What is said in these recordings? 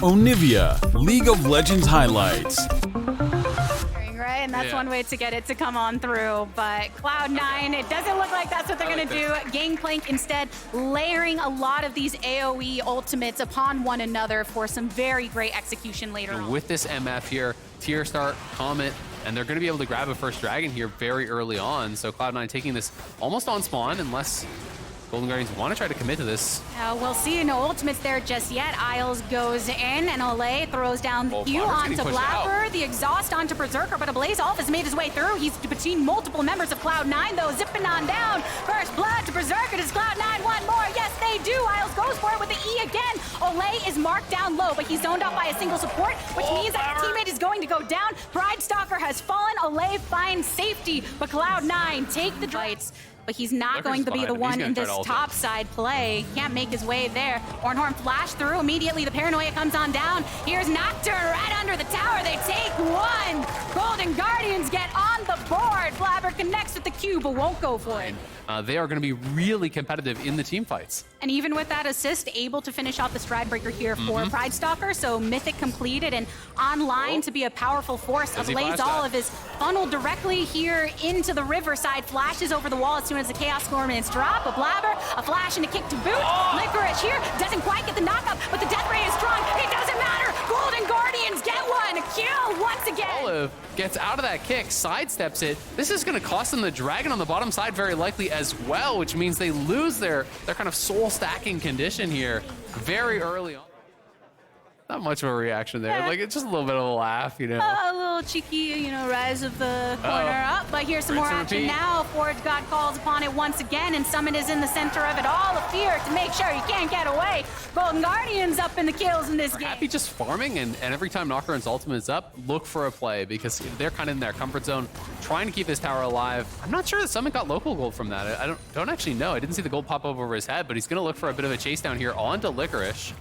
Onivia, League of Legends highlights. Right, and that's one way to get it to come on through. But Cloud9, it doesn't look like that's what they're going to do. Gangplank instead layering a lot of these AoE ultimates upon one another for some very great execution later on. With this MF here, tier start, Comet, and they're going to be able to grab a first dragon here very early on. So Cloud9 taking this almost on spawn, unless Golden Guardians want to try to commit to this. We'll see. No ultimates there just yet. Isles goes in, and Olay throws down the Q onto Blabber, the exhaust onto Berserker, but Ablaze Off has made his way through. He's between multiple members of Cloud9, though, zipping on down. First blood to Berserker. Does Cloud9 want more? Yes, they do. Isles goes for it with the E again. Olay is marked down low, but he's zoned off by a single support, which means that his teammate is going to go down. Pride Stalker has fallen. Olay finds safety, but Cloud9 take the fights. But he's not going to be the one in this top side play. Can't make his way there. Ornhorn flash through. Immediately the paranoia comes on down. Here's Nocturne right under the tower. They take one. Golden Guardians get on the board. Blabber connects with the Q, but won't go for it. They are going to be really competitive in the team fights. And even with that assist, able to finish off the Stride Breaker here for Pride Stalker. So Mythic completed and online to be a powerful force. Ablaze Olive is funneled directly here into the Riverside. Flashes over the wall as soon as the Chaos Storm is dropped. A Blabber, a flash and a kick to boot. Licorice here doesn't quite get the knockup, but the death ray is strong. It doesn't matter. Golden Guardians get one. A kill once again. Olive gets out of that kick, sidesteps it. This is going to cost them the dragon on the bottom side very likely as well, which means they lose their kind of soul stacking condition here very early on. Not much of a reaction there. Like, it's just a little bit of a laugh, you know. A little cheeky, rise of the corner up. But here's some more action now. Forge God calls upon it once again, and Summit is in the center of it all. A fear to make sure you can't get away. Golden Guardians up in the kills in this game. Happy just farming, and every time Nocturne's ultimate is up, look for a play, because they're kind of in their comfort zone, trying to keep this tower alive. I'm not sure that Summit got local gold from that. I don't actually know. I didn't see the gold pop up over his head, but he's going to look for a bit of a chase down here onto Licorice.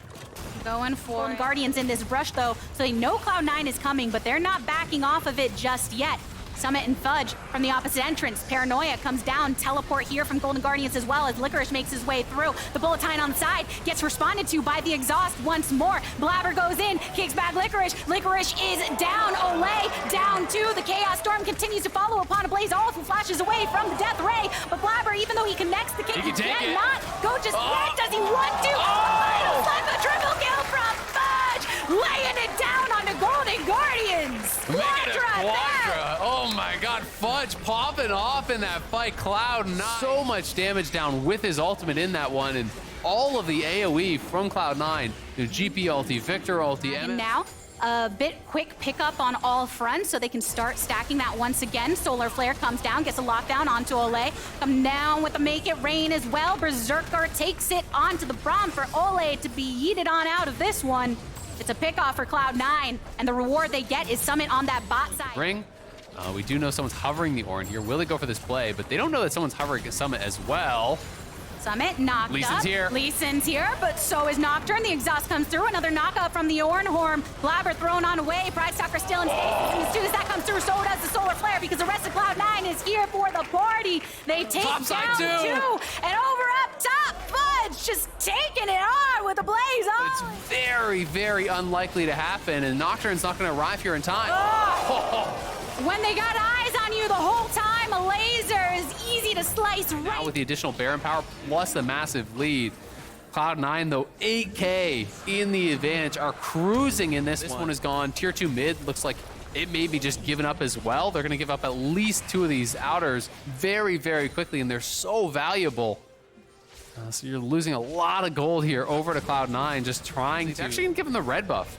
Going for Guardians in this rush, though, so they know Cloud9 is coming, but they're not backing off of it just yet. Summit and Fudge from the opposite entrance. Paranoia comes down. Teleport here from Golden Guardians as well as Licorice makes his way through. The Bulletine on the side gets responded to by the exhaust once more. Blabber goes in, kicks back Licorice. Licorice is down. Olay down too. The Chaos Storm continues to follow upon Ablaze Olive, who flashes away from the Death Ray. But Blabber, even though he connects the kick, he cannot go just yet. Does he want to? Final slap, a triple kill from Fudge, laying it down on the Golden Guardians. Quadra. Oh my god, Fudge popping off in that fight. Cloud9. So much damage down with his ultimate in that one, and all of the AoE from Cloud9. GP ulti, Victor ulti. And now, a bit quick pickup on all fronts so they can start stacking that once again. Solar Flare comes down, gets a lockdown onto Olay. Come down with the Make It Rain as well. Berserker takes it onto the Braum for Olay to be yeeted on out of this one. It's a pick-off for Cloud9, and the reward they get is Summit on that bot side. Ring. We do know someone's hovering the Ornn here. Will they go for this play? But they don't know that someone's hovering Summit as well. Summit knocked up. Lee Sin's here, but so is Nocturne. The exhaust comes through. Another knockup from the Ornhorn. Blabber thrown on away. Pride Stalker still in stasis. And as soon as that comes through, so does the Solar Flare, because the rest of Cloud9 is here for the party. They take down two. And over up top, Fudge just taking it on with the Blaze on. It's very, very unlikely to happen, and Nocturne's not going to arrive here in time. When they got eyes on you the whole time, a laser is easy to slice right. Now with the additional Baron power plus the massive lead, Cloud9, though, 8K in the advantage, are cruising in this one. This one is gone. Tier 2 mid looks like it may be just given up as well. They're going to give up at least 2 of these outers very, very quickly, and they're so valuable. So you're losing a lot of gold here over to Cloud9, just trying to actually give them the red buff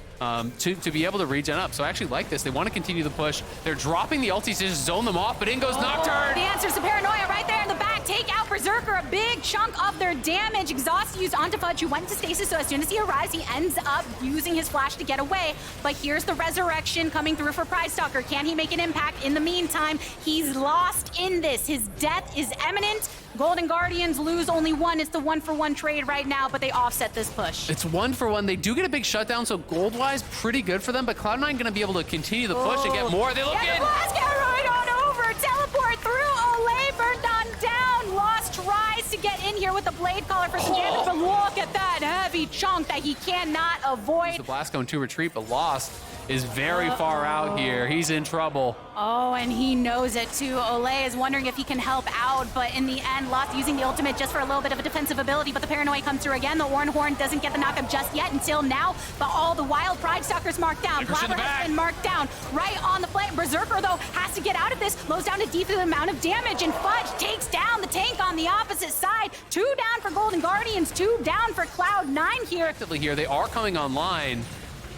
to be able to regen up. So I actually like this. They want to continue the push. They're dropping the ultis to just zone them off, but in goes Nocturne. The answer's to Paranoia right there in the back. Take out Berserker, a big chunk of their damage. Exhaust used onto Fudge, who went to stasis, so as soon as he arrives, he ends up using his flash to get away. But here's the resurrection coming through for Pride Stalker. Can he make an impact? In the meantime, he's lost in this. His death is imminent. Golden Guardians lose only one. It's the 1-for-1 trade right now, but they offset this push. It's 1-for-1. They do get a big shutdown, so gold-wise, pretty good for them, but Cloud9 going to be able to continue the push and get more. They look in. Blast, get right on over. Teleport through. Olay burned on down. Lost tries to get in here with the Blade Caller for some damage, but look at that. heavy chunk that he cannot avoid. The blast going to retreat, but Lost is very far out here. He's in trouble. Oh, and he knows it too. Olay is wondering if he can help out, but in the end, Lost using the ultimate just for a little bit of a defensive ability, but the paranoia comes through again. The Horn doesn't get the knockup just yet until now, but all the while, Pride Stalker's marked down. Blabber has been marked down right on the flank. Berserker, though, has to get out of this, lows down to decent amount of damage, and Fudge takes down the tank on the opposite side. 2 down for Golden Guardians, 2 down for Cloud9 here. Effectively here, they are coming online,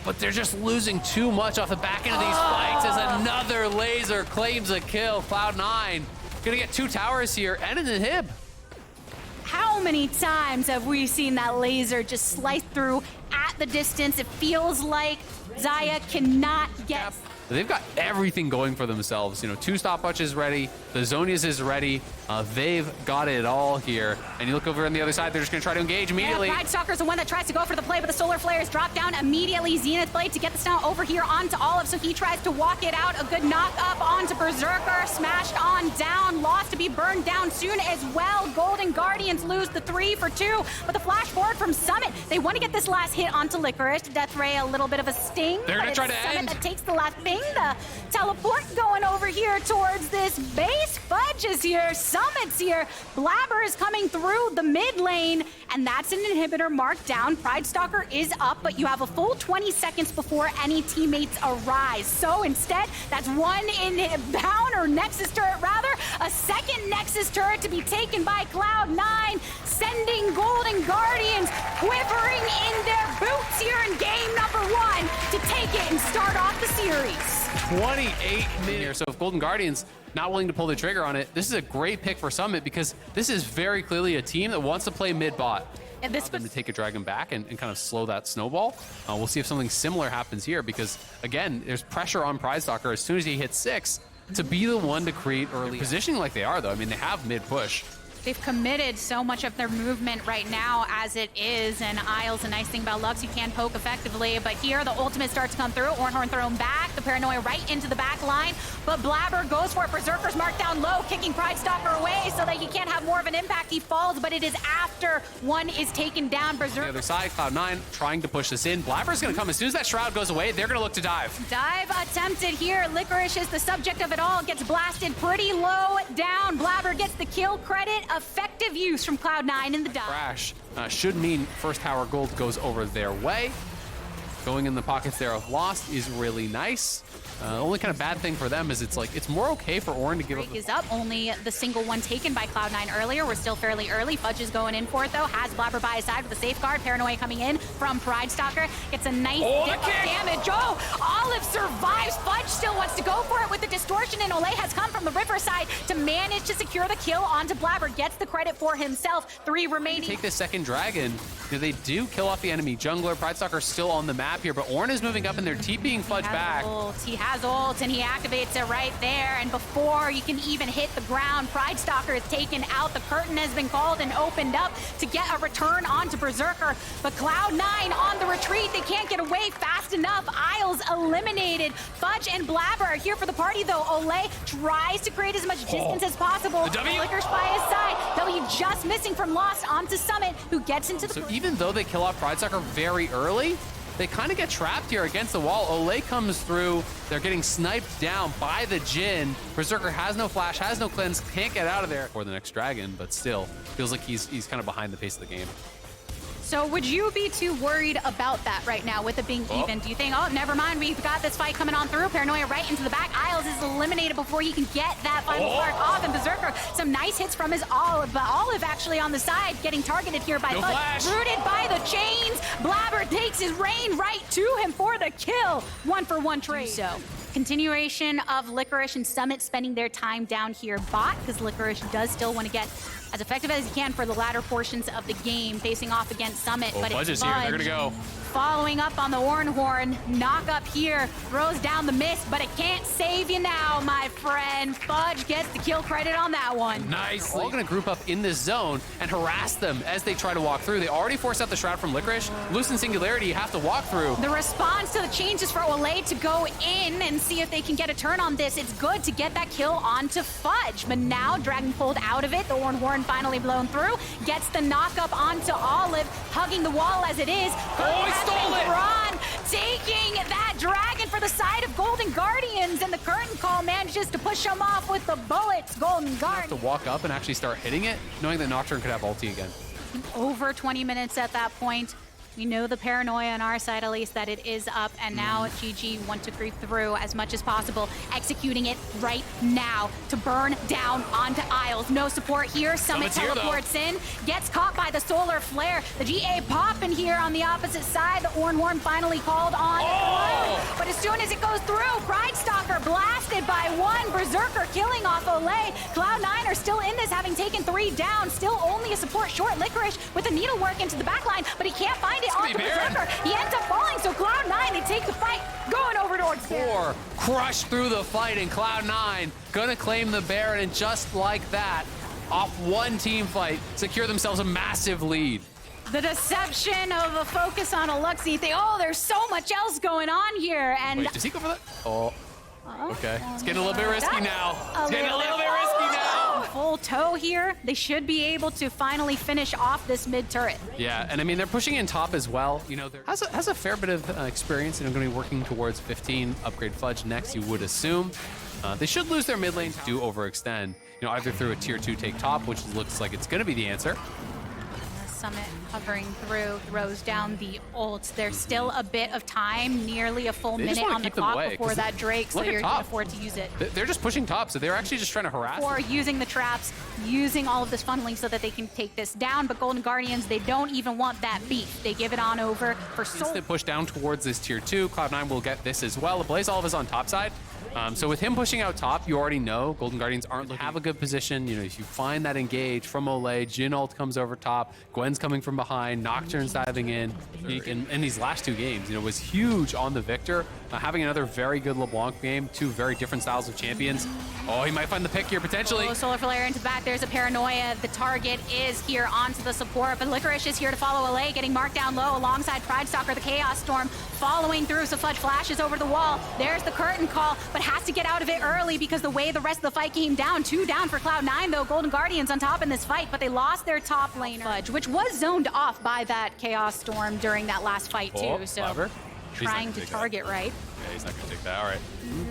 but they're just losing too much off the back end of these fights as another laser claims a kill. Cloud9 gonna get 2 towers here and an inhib. How many times have we seen that laser just slice through at the distance? It feels like Xayah cannot get... They've got everything going for themselves. You know, 2 stopwatches ready. The Zonias is ready. They've got it all here. And you look over on the other side, they're just going to try to engage immediately. Yeah, Pride Stalker's the one that tries to go for the play, but the Solar Flares drop down immediately. Zenith Blade to get the stun over here onto Olive, so he tries to walk it out. A good knock up onto Berserker. Smashed on down. Lost to be burned down soon as well. Golden Guardians lose the 3 for 2, but the flash forward from Summit. They want to get this last hit onto Licorice. Death Ray a little bit of a sting. They're going to try to Summit end. that takes the last thing. The teleport going over here towards this base. Fudge is here. Summit's here. Blabber is coming through the mid lane, and that's an inhibitor marked down. Pride Stalker is up, but you have a full 20 seconds before any teammates arise. So instead, that's 1 inbound, or Nexus turret rather, a second Nexus turret to be taken by Cloud9, sending Golden Guardians quivering in their boots here in game number 1 to take it and start off the series. 28 minutes. So if Golden Guardians not willing to pull the trigger on it, this is a great pick for Summit because this is very clearly a team that wants to play mid-bot. And this them to take a dragon back and kind of slow that snowball. We'll see if something similar happens here because, again, there's pressure on Pride Stalker as soon as he hits 6 to be the one to create early positioning like they are, though. I mean, they have mid-push. They've committed so much of their movement right now as it is, and Isles, a nice thing about Lux, you can poke effectively, but here the ultimate starts to come through. Ornhorn thrown back, the paranoia right into the back line, but Blabber goes for it. Berserker's marked down low, kicking Pride Stalker away so that he can't have more of an impact. He falls, but it is after one is taken down. Berserker. The other side, Cloud9 trying to push this in. Blabber's gonna come. As soon as that shroud goes away, they're gonna look to dive. Dive attempted here. Licorice is the subject of it all. Gets blasted pretty low down. Blabber gets the kill credit. Effective use from Cloud9 in the dive. Crash should mean first tower gold goes over their way. Going in the pockets there of Lost is really nice. The only kind of bad thing for them is it's more okay for Ornn to give up. Is up, only the single one taken by Cloud9 earlier. We're still fairly early. Fudge is going in for it though. Has Blabber by his side with a safeguard. Paranoia coming in from Pride Stalker. Gets a nice dip of damage. Oh, Olive survives. Fudge still wants to go for it with the distortion, and Olay has come from the riverside to manage to secure the kill onto Blabber. Gets the credit for himself. 3 remaining. Take the second dragon. They do kill off the enemy jungler. Pride Stalker still on the map here, but Ornn is moving up and they're TPing Fudge back. He has ult and he activates it right there, and before you can even hit the ground, Pride Stalker is taken out. The curtain has been called and opened up to get a return onto Berserker, but Cloud9 on the retreat. They can't get away fast enough. Isles eliminated. Fudge and Blabber are here for the party though. Olay tries to create as much distance as possible. Licorice by his side. W just missing from Lost onto Summit, who gets into the... So even though they kill off Pride Stalker very early, they kind of get trapped here against the wall. Olay comes through. They're getting sniped down by the Jhin. Berserker has no flash, has no cleanse, can't get out of there for the next dragon, but still feels like he's kind of behind the pace of the game. So would you be too worried about that right now with it being even? Do you think, oh, never mind, we've got this fight coming on through. Paranoia right into the back. Isles is eliminated before he can get that final spark off. And Berserker, some nice hits from his Olive, but Olive actually on the side getting targeted here by Fudge. Rooted by the chains. Blabber takes his reign right to him for the kill. 1-for-1 trade. So continuation of Licorice and Summit spending their time down here bot, because Licorice does still want to get as effective as he can for the latter portions of the game, facing off against Summit. But Fudge it's is here. Fudge They're gonna go. following up on the Ornhorn. Knock up here, throws down the mist, but it can't save you now, my friend. Fudge gets the kill credit on that one. Nice. They're all gonna group up in this zone and harass them as they try to walk through. They already forced out the shroud from Licorice. Loosen Singularity, you have to walk through. The response to the change is for Olay to go in and see if they can get a turn on this. It's good to get that kill onto Fudge, but now Dragon pulled out of it. The Ornhorn finally blown through. Gets the knock up onto Olive, hugging the wall as it is. Oh, he stole it! Ron taking that dragon for the side of Golden Guardians, and the curtain call manages to push him off with the bullets. Golden Guard. To walk up and actually start hitting it, knowing that Nocturne could have ulti again. Over 20 minutes at that point. We know the paranoia on our side, at least, that it is up, and now GG want to creep through as much as possible, executing it right now to burn down onto Isles. No support here. Summit teleports in, gets caught by the solar flare. The GA popping here on the opposite side. The Ornhorn finally called on through, but as soon as it goes through, Pride Stalker blasted by one. Berserker killing off Olay. Cloud9 are still in this, having taken 3 down. Still only a support short. Licorice with a needlework into the backline, but he can't find it on the Berserker. He ends up falling, so Cloud9, they take the fight, going over towards Baron. Crushed through the fight, and Cloud9 gonna claim the Baron, and just like that, off one team fight, secure themselves a massive lead. The deception of a focus on a Luxie. There's so much else going on here, and... Wait, does he go for that? Oh. Okay, it's getting a little bit risky now. It's getting a little bit risky now. Full toe here. They should be able to finally finish off this mid turret. Yeah, and I mean, they're pushing in top as well. You know, has a fair bit of experience, and going to be working towards 15 upgrade Fudge next, you would assume. They should lose their mid lane to do overextend, you know, either through a tier 2 take top, which looks like it's going to be the answer. Summit hovering through, throws down the ult. There's still a bit of time, nearly a full minute on the clock before that Drake, so you can afford to use it. They're just pushing top, so they're actually just trying to harass. Or using the traps, using all of this funneling so that they can take this down, but Golden Guardians, they don't even want that beef. They give it on over for Soul. Instant push down towards this tier 2. Cloud9 will get this as well. Blaze Olive is on top side. So with him pushing out top, you already know Golden Guardians aren't looking to have a good position. You know, if you find that engage from Olay, Jhin ult comes over top, Gwen's coming from behind, Nocturne's diving in. In these last 2 games, you know, was huge on the Victor. Having another very good LeBlanc game, 2 very different styles of champions. Oh, he might find the pick here potentially. Solar Flare into the back. There's a paranoia. The target is here onto the support, but Licorice is here to follow Olay, getting marked down low alongside Pride Stalker. The Chaos Storm following through, so Fudge flashes over the wall. There's the curtain call, but has to get out of it early because the way the rest of the fight came down. 2 down for Cloud9 though. Golden Guardians on top in this fight, but they lost their top laner, Fudge, which was zoned off by that Chaos Storm during that last fight too. So clever. Trying to target right. Yeah, he's not gonna take that. All right.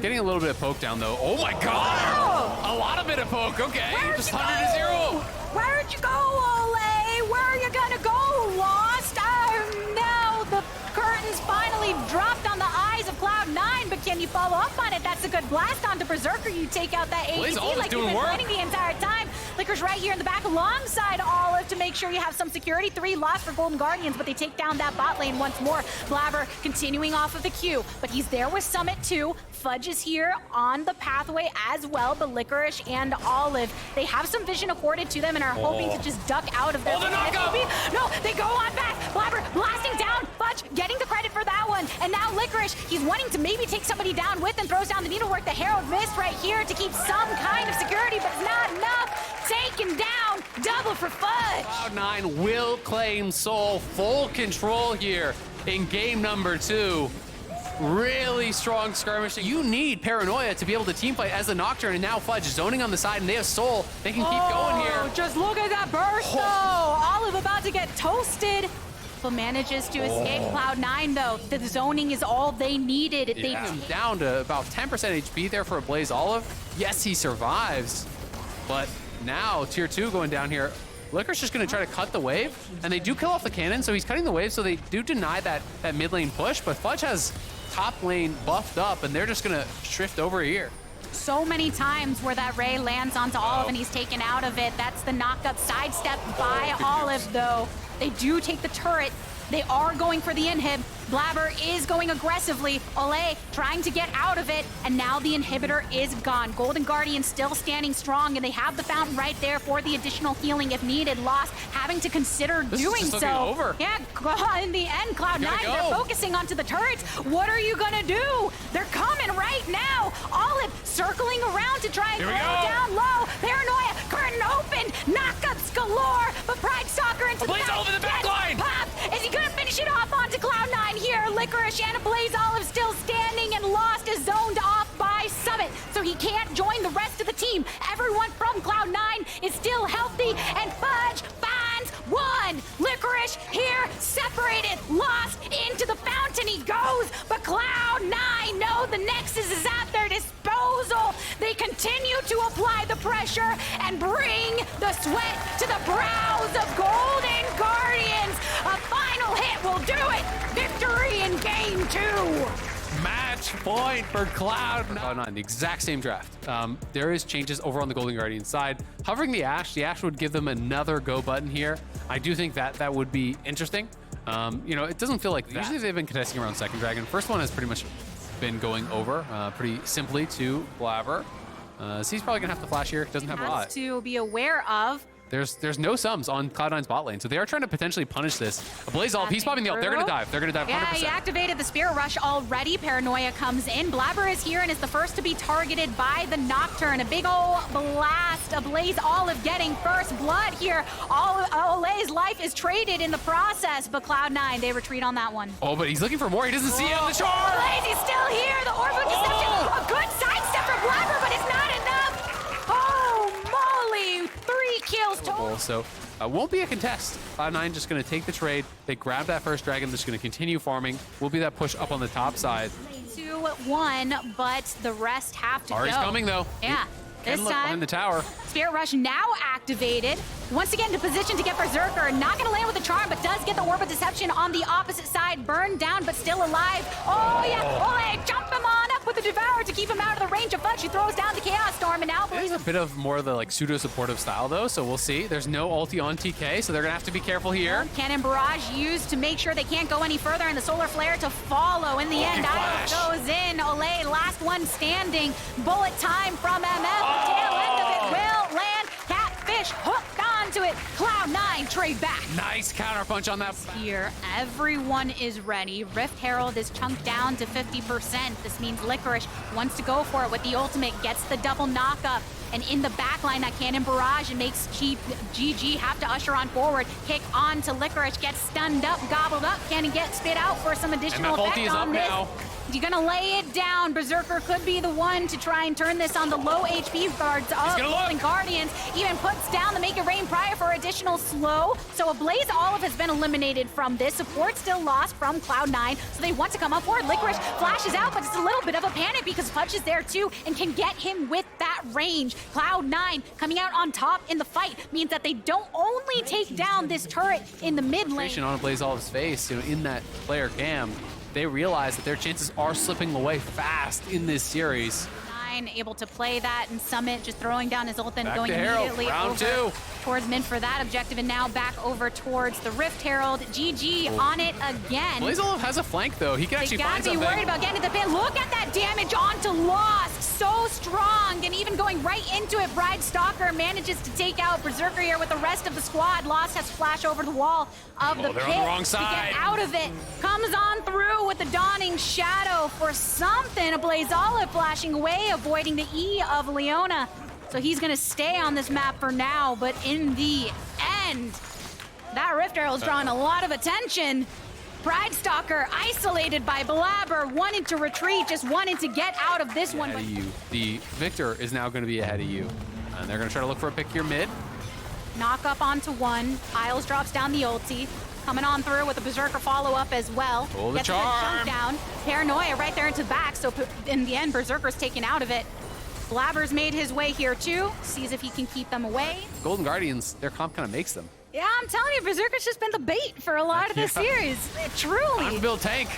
Getting a little bit of poke down though. Oh my god! A lot of bit of poke. Okay. Just 100 to 0. Where'd you go, Olay? Where are you gonna go? Lost? Now the curtains finally dropped on the eyes of Cloud9, but can you follow up on it? That's a good blast onto Berserker. You take out that ADC like you've been planning the entire time. Licorice right here in the back alongside Olive to make sure you have some security. 3 lost for Golden Guardians, but they take down that bot lane once more. Blabber continuing off of the Q, but he's there with Summit too. Fudge is here on the pathway as well, but Licorice and Olive, they have some vision afforded to them and are hoping to just duck out of their No, they go on back. Blabber blasting down. Fudge getting the credit for that one. And now Licorice, he's wanting to maybe take somebody down with and throws down the needlework. The Herald missed right here to keep some kind of security, but not enough. Taken down. Double for Fudge. Cloud9 will claim Soul. Full control here in game number 2. Really strong skirmishing. You need Paranoia to be able to teamfight as the Nocturne, and now Fudge zoning on the side, and they have Soul. They can keep going here. Just look at that burst, though. Olive about to get toasted, but manages to escape. Cloud9, though. The zoning is all they needed. Yeah. Down to about 10% HP there for a Blaze Olive. Yes, he survives, but now tier 2 going down here. Licorice just going to try to cut the wave, and they do kill off the cannon, so he's cutting the wave, so they do deny that mid lane push, but Fudge has top lane buffed up, and they're just going to shift over here. So many times where that Ray lands onto Olive and he's taken out of it. That's the knock-up sidestep by Olive, though. They do take the turret. They are going for the inhib. Blabber is going aggressively. Olay trying to get out of it, and now the inhibitor is gone. Golden Guardian still standing strong, and they have the fountain right there for the additional healing if needed. Lost having to consider doing so. Over. Yeah, in the end, Cloud9, they're focusing onto the turrets. What are you gonna do? They're coming right now. Olive circling around to try and go down low. Paranoia, curtain open, knockups galore, but Pride Stalker into the back line. Pop. Is he gonna finish it off onto Cloud9 here? Licorice and Blaze Olive still standing, and Lost is zoned off by Summit, so he can't join the rest of the team. Everyone from Cloud9 is still healthy, and The Nexus is at their disposal. They continue to apply the pressure and bring the sweat to the brows of Golden Guardians. A final hit will do it. Victory in game 2. Match point for Cloud9. The exact same draft. There is changes over on the Golden Guardian side. Hovering the Ashe would give them another go button here. I do think that would be interesting. You know, it doesn't feel like that. Usually they've been contesting around second dragon. First one has pretty much been going over pretty simply to Blabber. So he's probably gonna have to flash here. Doesn't have a lot to be aware of. There's no sums on Cloud9's bot lane, so they are trying to potentially punish this. A Blaze Ult, he's popping the ult. They're gonna dive. They're gonna dive 100%. Yeah, he activated the Spirit Rush already. Paranoia comes in. Blabber is here and is the first to be targeted by the Nocturne. A big ol' blast. A Blaze Olive getting first blood here. Ole's life is traded in the process, but Cloud9, they retreat on that one. Oh, but he's looking for more. He doesn't see it on the shore. Blaze is still here. The Orb of Deception. A good sidestep for Blabber, but it's not enough. Oh, moly. 3 kills total. So won't be a contest. Cloud9 just going to take the trade. They grab that first dragon. They're just going to continue farming. Will be that push up on the top side. 2-1, but the rest have to Ari's go. coming though. Yeah. This Look time, behind the tower. Spirit Rush now activated. Once again to position to get Berserker. Not going to land with the charm, but does get the Orb of Deception on the opposite side. Burned down, but still alive. Oh, yeah. Ole, jump him on up with the Devourer to keep him out of the range of Fudge. She throws down the Chaos Storm, and now It is a bit of more of the like pseudo-supportive style though, so we'll see. There's no ulti on TK, so they're going to have to be careful here. Cannon Barrage used to make sure they can't go any further, and the Solar Flare to follow. In the end, Iris goes in. Ole, last one standing. Bullet time from MF. Tail end of it will land. Catfish hooked onto it. Cloud9 trade back. Nice counter punch on that. Here, everyone is ready. Rift Herald is chunked down to 50%. This means Licorice wants to go for it with the ultimate, gets the double knockup. And in the backline, that Cannon Barrage and makes GG have to usher on forward. Kick on to Licorice, gets stunned up, gobbled up. Can he get spit out for some additional effect on this? Now. You're gonna lay it down. Berserker could be the one to try and turn this on the low HP guards of Golden Guardians. Even puts down the Make It Rain prior for additional slow. So a Blaze Olive has been eliminated from this. Support still lost from Cloud9, so they want to come up forward. Licorice flashes out, but it's a little bit of a panic because Fudge is there too and can get him with that range. Cloud9 coming out on top in the fight means that they don't only take down this turret in the mid lane. On a Blaze Olive's face, you know, in that player cam, they realize that their chances are slipping away fast in this series. Able to play that, and Summit just throwing down his ult and going immediately Round over 2. towards mid for that objective, and now back over towards the Rift Herald. GG on it again. Blaze Olive has a flank though. He can actually find something. They gotta be worried about getting to the pin. Look at that damage onto Lost. So strong, and even going right into it. Bride Stalker manages to take out Berserker here with the rest of the squad. Lost has to flash over the wall of the pit on the wrong side. to get out of it. Comes on through with the Dawning Shadow for something. A Blaze Olive flashing away, avoiding the E of Leona. So he's gonna stay on this map for now, but in the end, that Rift Herald's drawing a lot of attention. Pride Stalker isolated by Blabber, wanted to retreat, just wanted to get out of this one. The Victor is now going to be ahead of you. And they're going to try to look for a pick here mid. Knock up onto one. Isles drops down the ulti. Coming on through with a Berserker follow-up as well. Oh, the Gets charm. a good chunk down. Paranoia right there into the back, so in the end, Berserker's taken out of it. Blabber's made his way here too. Sees if he can keep them away. Golden Guardians, their comp kind of makes them. Yeah, I'm telling you, Berserker's just been the bait for a lot of this series. Truly. Unbuilt tank.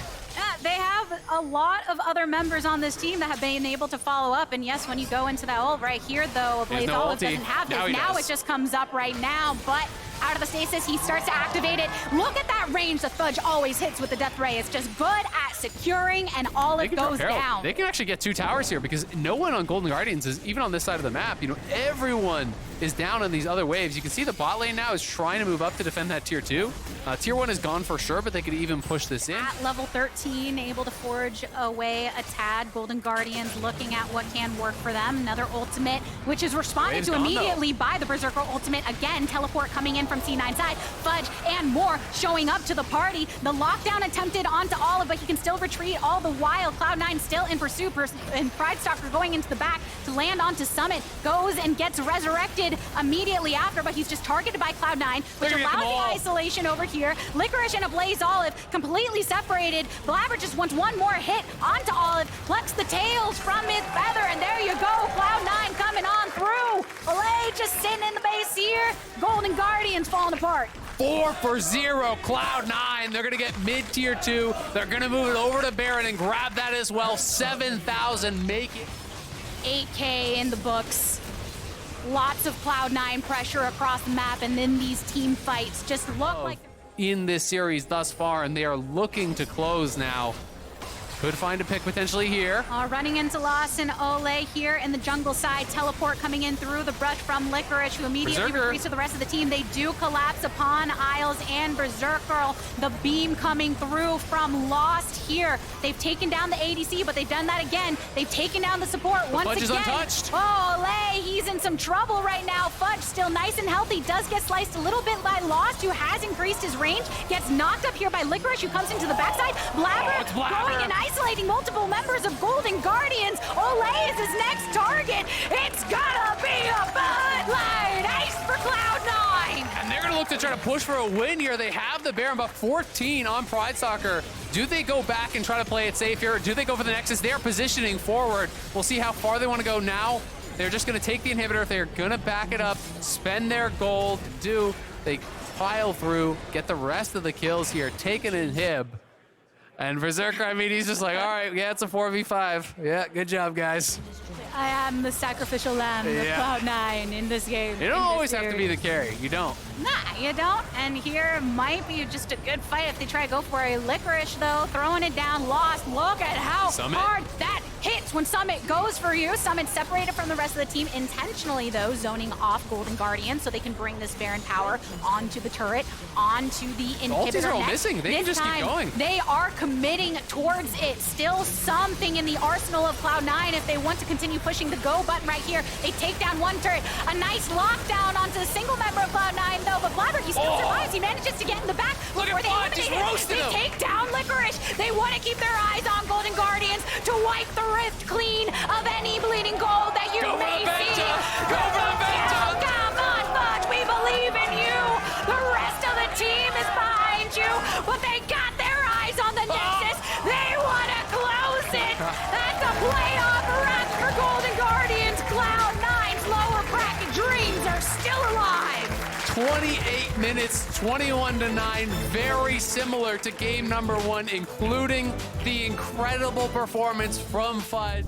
They have a lot of other members on this team that have been able to follow up. And yes, when you go into that ult right here, though, Blaze Olive doesn't have this. Now it just comes up right now, but out of the stasis, he starts to activate it. Look at that range that Fudge always hits with the Death Ray. It's just good at securing, and Olive goes down. They can actually get 2 towers here because no one on Golden Guardians is even on this side of the map. You know, everyone is down on these other waves. You can see the bot lane now is trying to move up to defend that tier 2. Tier 1 is gone for sure, but they could even push this in. At level 13, able to forge away a tad. Golden Guardians looking at what can work for them. Another ultimate, which is responded to immediately by the Berserker ultimate. Again, teleport coming in from C9 side. Fudge and more showing up to the party. The lockdown attempted onto Olive, but he can still retreat all the while. Cloud9 still in pursuit, and Pride Stalker going into the back to land onto Summit. Goes and gets resurrected immediately after, but he's just targeted by Cloud9, which allows the isolation over here. Licorice and a Blaze Olive completely separated. Blabber just wants one more hit onto Olive. plucks the tails from his feather, and there you go, Cloud9 coming on through. Olay just sitting in the base here. Golden Guardians falling apart. 4-0, Cloud9. They're gonna get mid-tier 2. They're gonna move it over to Baron and grab that as well. 7,000, make it. 8K in the books. Lots of Cloud9 pressure across the map, and then these team fights just look like... In this series thus far, and they are looking to close now. Could find a pick potentially here. Running into Lost and Ole here in the jungle side. Teleport coming in through the brush from Licorice, who immediately retreats to the rest of the team. They do collapse upon Isles and Berserker. The beam coming through from Lost here. They've taken down the ADC, but they've done that again. They've taken down the support once Fudge again. is untouched. Oh, Ole, he's in some trouble right now. Fudge still nice and healthy. Does get sliced a little bit by Lost, who has increased his range. Gets knocked up here by Licorice, who comes into the backside. Blabber going and isolating multiple members of Golden Guardians. Olay is his next target. It's gotta be a Bud Light Ace for Cloud9. And they're gonna look to try to push for a win here. They have the Baron, but 14 on Pride Soccer. Do they go back and try to play it safe here? Do they go for the Nexus? They're positioning forward. We'll see how far they want to go now. They're just gonna take the inhibitor. They're gonna back it up, spend their gold. They pile through, get the rest of the kills here, take an inhib. And Berserker, I mean, he's just like, all right, yeah, it's a 4v5. Yeah, good job, guys. I am the sacrificial lamb of Cloud9 in this game. You don't always have to be the carry. You don't. Nah, you don't. And here might be just a good fight if they try to go for a Licorice, though. Throwing it down, Lost. Look at how hard that hits when Summit goes for you. Summit separated from the rest of the team intentionally, though, zoning off Golden Guardian so they can bring this Baron power onto the turret, onto the inhibitor. Ultis are all missing. They can just keep going. They are committing towards it. Still something in the arsenal of Cloud9 if they want to continue pushing the go button right here. They take down one turret. A nice lockdown onto the single member of Cloud9, though, but Blabber, he still survives. He manages to get in the back before they eliminate him. They take down Licorice. They want to keep their eyes on Golden Guardians to wipe the rift clean of any bleeding gold that you may see. Go for the Venta! Come on, Fudge, we believe in you. The rest of the team is behind you, but they got their eyes on the Nexus. They want to close it. That's a playoff run for Golden Guardians. Cloud9's lower bracket dreams are still alive. 28 minutes, 21-9, very similar to game number 1, including the incredible performance from Fudge.